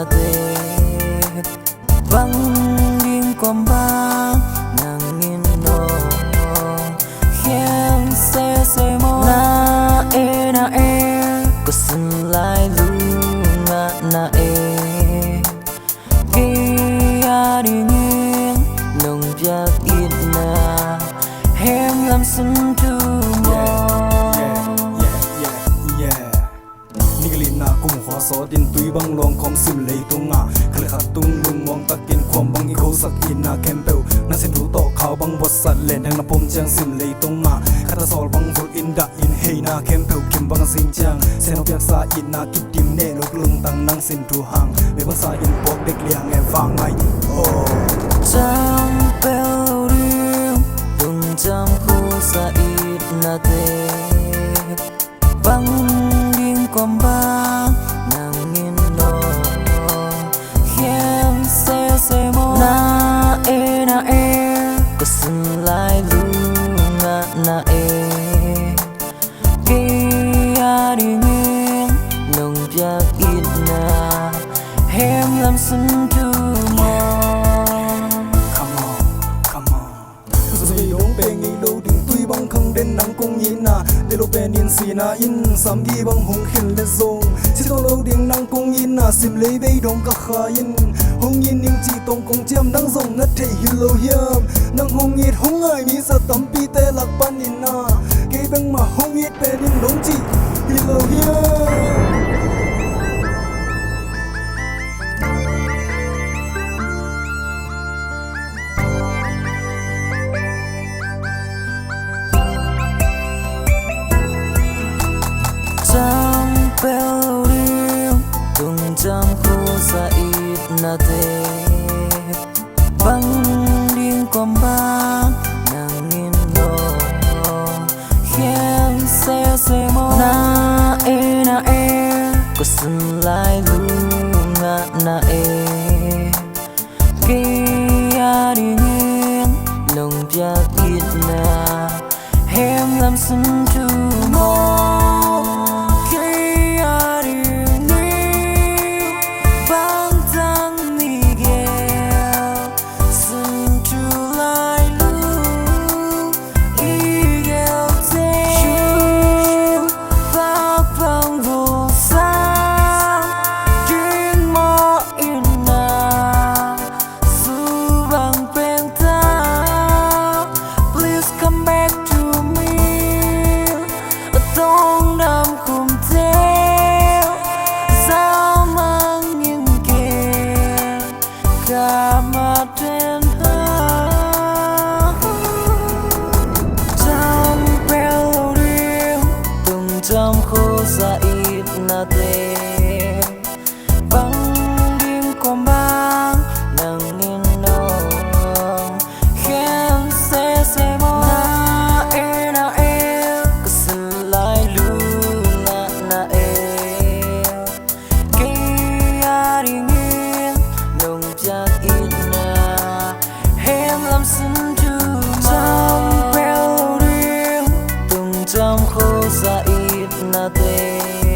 na te bang ding kwam ba nangin no khem se mo na e kusun lai lu na e ki ari ngin nong biak it na hem lam sun tu mo so din tui bang long khom sim lei tunga khal khat tung lung mong takin khom bang i kho sak ina kempeu na sin du to khaw bang bot sat len dang na pom chang sim lei tunga khata sol bang vul in da in hey na kempeu kim bang sing chang seno pyak sa ina kip dim ne lok lung tang nang sin tu hang me bang sa in pok dek liang e wang ngai oh chang pel riu tung cham khu sa it na te bang ding kwam ba na e kusun lai lu na e ki ari ngin nong biak it na hem lam sun tu mo come on so yong pe ngi lo ding tui bang khang den nang kong yin na de lo pe nin si na in sam gi bang hong khin le zong si to lo ding nang kong yin na sim le be dong ka kha yin hong yin ning chi tong kong chiam nang zong na thei hi lo hiam nang hong it hong ai mi sa tam pi te lak pan in na ke bang ma hong it pe ning dong chi hi lo hiam chang pel riu tung cham khu sa it na te bang ding kwam ba nangin no khem se mo na e kusun lai lu na e ki ari ngin nong biak it na hem lam sun tu mo cham khu sa it na te bang ding kwam ba nangin no khem se mo na e kusun lai lu na e ki ari ngin nong biak it na hem lam sun tu cham pel riu tung cham khu sa na te